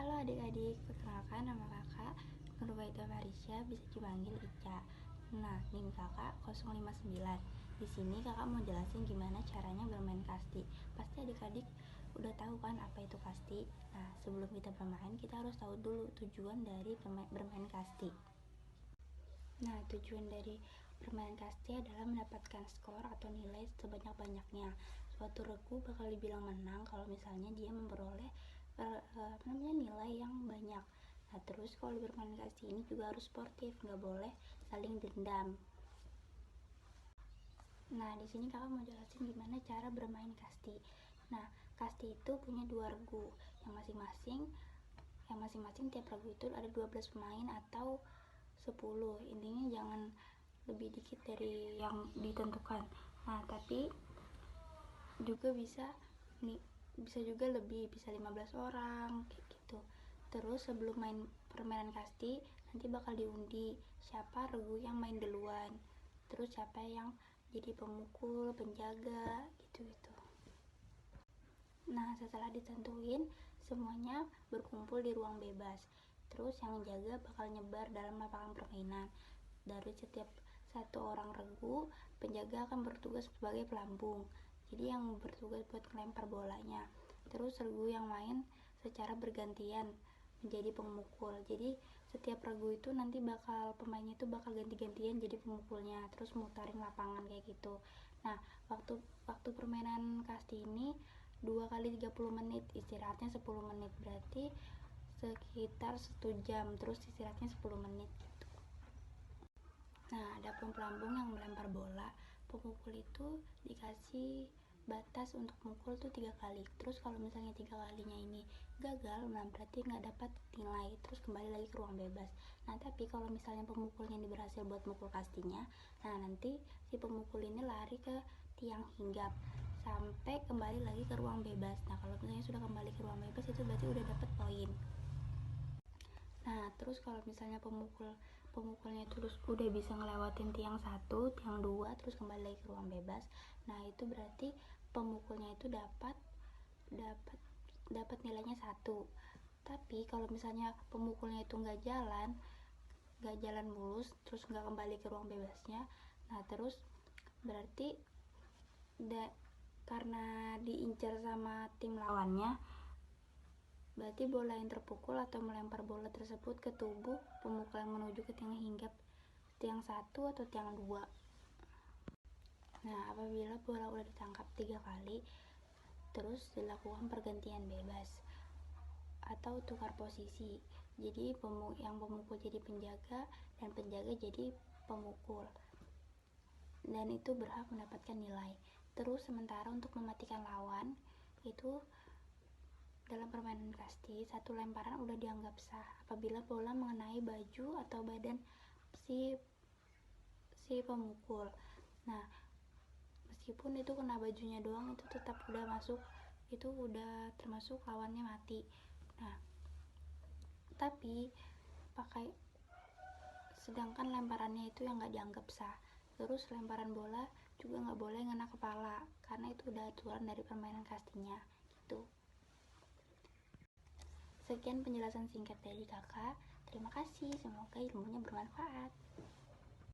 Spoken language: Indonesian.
Halo adik-adik, perkenalkan nama kakak Nurbaita Marisha, bisa dipanggil Ica. Nah, NIM kakak 059. Di sini kakak mau jelasin gimana caranya bermain kasti. Pasti adik-adik udah tahu kan apa itu kasti. Nah, sebelum kita bermain, kita harus tahu dulu tujuan dari bermain kasti. Nah, tujuan dari bermain kasti adalah mendapatkan skor atau nilai sebanyak-banyaknya. Suatu regu bakal dibilang menang kalau misalnya dia memperoleh nilai yang banyak. Nah, terus kalau bermain kasti ini juga harus sportif, nggak boleh saling dendam. Nah, di sini kakak mau jelasin gimana cara bermain kasti. Nah, kasti itu punya dua regu, yang masing-masing tiap regu itu ada 12 pemain atau 10. Intinya jangan lebih dikit dari yang ditentukan. Nah, tapi juga bisa juga lebih, bisa 15 orang kayak gitu. Terus sebelum main permainan kasti, nanti bakal diundi siapa regu yang main duluan, terus siapa yang jadi pemukul, penjaga gitu. Nah, setelah ditentuin, semuanya berkumpul di ruang bebas. Terus yang jaga bakal nyebar dalam lapangan permainan. Dari setiap satu orang regu, penjaga akan bertugas sebagai pelampung. Jadi yang bertugas buat melempar bolanya. Terus regu yang main secara bergantian menjadi pemukul. Jadi setiap regu itu nanti pemainnya itu bakal ganti-gantian jadi pemukulnya, terus mutarin lapangan kayak gitu. Nah, waktu permainan kasti ini 2 kali 30 menit, istirahatnya 10 menit, berarti sekitar 1 jam, terus istirahatnya 10 menit gitu. Nah, ada pelampung yang melempar bola. Pemukul itu dikasih batas untuk mukul tuh 3 kali. Terus kalau misalnya 3 kalinya ini gagal, nah berarti nggak dapat nilai, terus kembali lagi ke ruang bebas. Nah, tapi kalau misalnya pemukulnya ini berhasil buat mukul kastinya, nah nanti si pemukul ini lari ke tiang hinggap sampai kembali lagi ke ruang bebas. Nah, kalau misalnya sudah kembali ke ruang bebas, itu berarti udah dapat poin. Nah, terus kalau misalnya pemukulnya terus udah bisa ngelewatin tiang 1, tiang 2, terus kembali lagi ke ruang bebas. Nah, itu berarti pemukulnya itu dapat nilainya 1. Tapi kalau misalnya pemukulnya itu nggak jalan mulus, terus nggak kembali ke ruang bebasnya, nah terus berarti karena diincar sama tim lawannya, berarti bola yang terpukul atau melempar bola tersebut ke tubuh pemukul yang menuju ke tiang hinggap tiang 1 atau tiang 2. Nah, apabila bola udah ditangkap 3 kali, terus dilakukan pergantian bebas atau tukar posisi. Jadi yang pemukul jadi penjaga dan penjaga jadi pemukul. Dan itu berhak mendapatkan nilai. Terus sementara untuk mematikan lawan, itu dalam permainan kasti, satu lemparan udah dianggap sah apabila bola mengenai baju atau badan si pemukul. Nah, meskipun itu kena bajunya doang, itu tetap udah masuk, itu udah termasuk lawannya mati. Nah, tapi sedangkan lemparannya itu yang nggak dianggap sah. Terus lemparan bola juga nggak boleh ngena kepala, karena itu udah aturan dari permainan kastinya gitu. Sekian penjelasan singkat dari kakak. Terima kasih, semoga ilmunya bermanfaat.